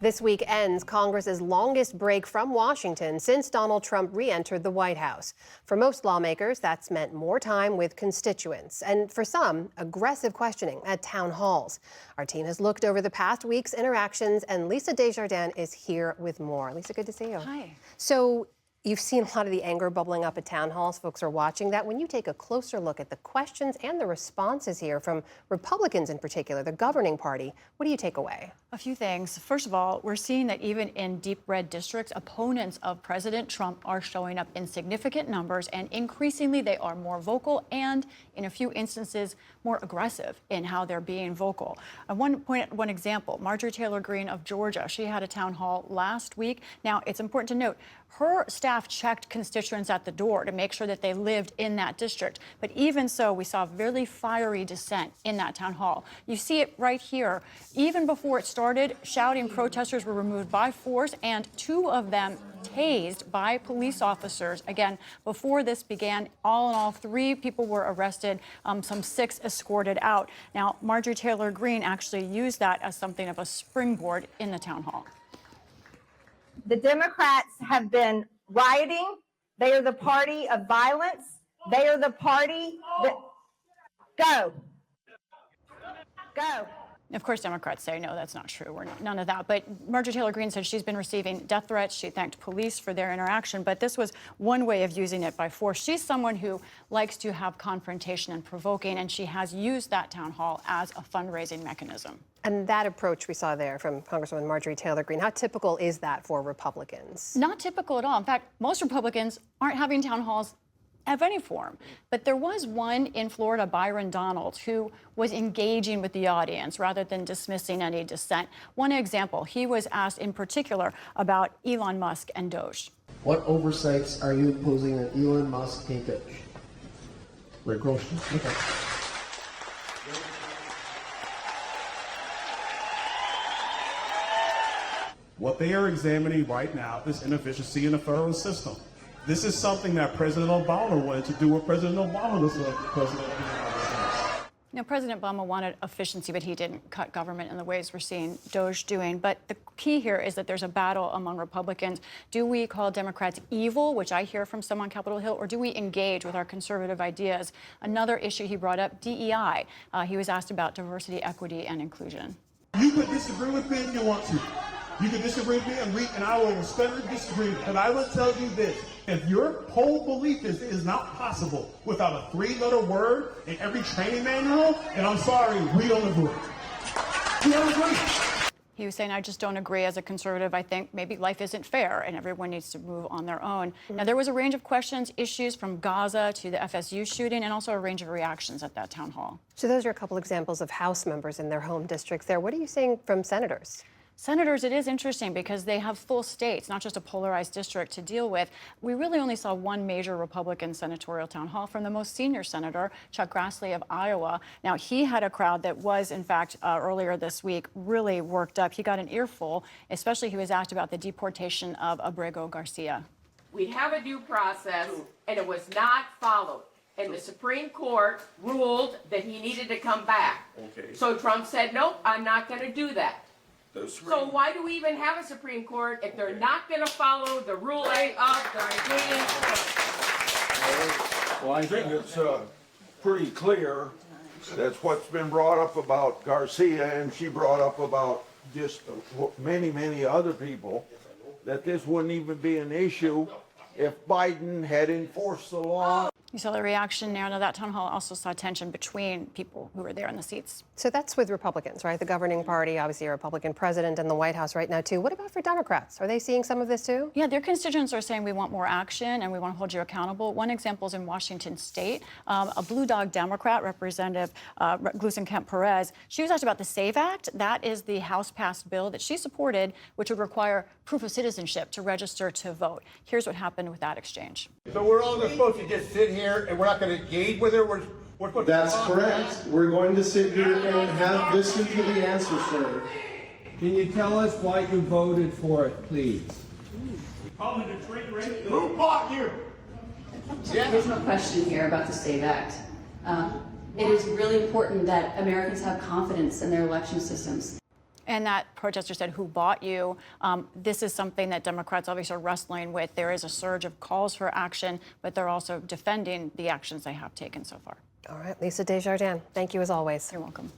This week ends Congress's longest break from Washington since Donald Trump re-entered the White House. For most lawmakers, that's meant more time with constituents, and for some, aggressive questioning at town halls. Our team has looked over the past week's interactions, and Lisa Desjardins is here with more. Lisa, good to see you. Hi. So, you've seen a lot of the anger bubbling up at town halls. Folks are watching that. When you take a closer look at the questions and the responses here from Republicans in particular, the governing party, what do you take away? A few things. First of all, we're seeing that even in deep red districts, opponents of President Trump are showing up in significant numbers, and increasingly they are more vocal and, in a few instances, more aggressive in how they're being vocal. One example, Marjorie Taylor Greene of Georgia, she had a town hall last week. Now, it's important to note, her staff checked constituents at the door to make sure that they lived in that district. But even so, we saw really fiery dissent in that town hall. You see it right here. Even before it started, shouting protesters were removed by force, and 2 of them tased by police officers. Again, before this began, all in all, 3 people were arrested, some 6 escorted out. Now, Marjorie Taylor Greene actually used that as something of a springboard in the town hall. The Democrats have been rioting. They are the party of violence. They are the party that... Go. Of course, Democrats say, no, that's not true. We're not, none of that. But Marjorie Taylor Greene said she's been receiving death threats. She thanked police for their interaction. But this was one way of using it by force. She's someone who likes to have confrontation and provoking, and she has used that town hall as a fundraising mechanism. And that approach we saw there from Congresswoman Marjorie Taylor Greene, how typical is that for Republicans? Not typical at all. In fact, most Republicans aren't having town halls of any form. But there was one in Florida, Byron Donald, who was engaging with the audience rather than dismissing any dissent. One example, he was asked in particular about Elon Musk and Doge. What oversights are you imposing on Elon Musk and Doge? Rick Grossman. Okay. What they are examining right now is inefficiency in the federal system. This is something that President Obama wanted to do with President Obama was president of the United States. Now, President Obama wanted efficiency, but he didn't cut government in the ways we're seeing Doge doing. But the key here is that there's a battle among Republicans. Do we call Democrats evil, which I hear from some on Capitol Hill, or do we engage with our conservative ideas? Another issue he brought up, DEI. He was asked about diversity, equity, and inclusion. You could disagree with me if you want to. You can disagree with me, and I will respectfully disagree. But I will tell you this: if your whole belief is not possible without a 3-letter word in every training manual, and I'm sorry, we don't agree. We don't agree. He was saying, I just don't agree as a conservative. I think maybe life isn't fair and everyone needs to move on their own. Now, there was a range of questions, issues from Gaza to the FSU shooting, and also a range of reactions at that town hall. So those are a couple examples of House members in their home districts there. What are you seeing from senators? Senators, it is interesting because they have full states, not just a polarized district to deal with. We really only saw one major Republican senatorial town hall from the most senior senator, Chuck Grassley of Iowa. Now, he had a crowd that was, in fact, earlier this week, really worked up. He got an earful, especially he was asked about the deportation of Abrego Garcia. We have a due process, and it was not followed. And the Supreme Court ruled that he needed to come back. Okay. So Trump said, nope, I'm not going to do that. So why do we even have a Supreme Court if they're not going to follow the ruling of the Supreme Court? Well, I think it's pretty clear that's what's been brought up about Garcia, and she brought up about just many, many other people, that this wouldn't even be an issue if Biden had enforced the law. You saw the reaction there. Now, that town hall also saw tension between people who were there in the seats. So that's with Republicans, right? The governing party, obviously a Republican president in the White House right now, too. What about for Democrats? Are they seeing some of this, too? Yeah, their constituents are saying we want more action and we want to hold you accountable. One example is in Washington State. A Blue Dog Democrat, Representative Glusen-Kemp Perez, she was asked about the SAVE Act. That is the House-passed bill that she supported, which would require proof of citizenship to register to vote. Here's what happened with that exchange. So we're all supposed to just sit here and we're not going to engage with her? We're supposed That's to correct. We're going to sit here and have listen to the answer, sir. Can you tell us why you voted for it, please? Who bought you? There's no question here about the SAVE Act. It is really important that Americans have confidence in their election systems. And that protester said, "Who bought you?" This is something that Democrats obviously are wrestling with. There is a surge of calls for action, but they're also defending the actions they have taken so far. All right, Lisa Desjardins, thank you as always. You're welcome.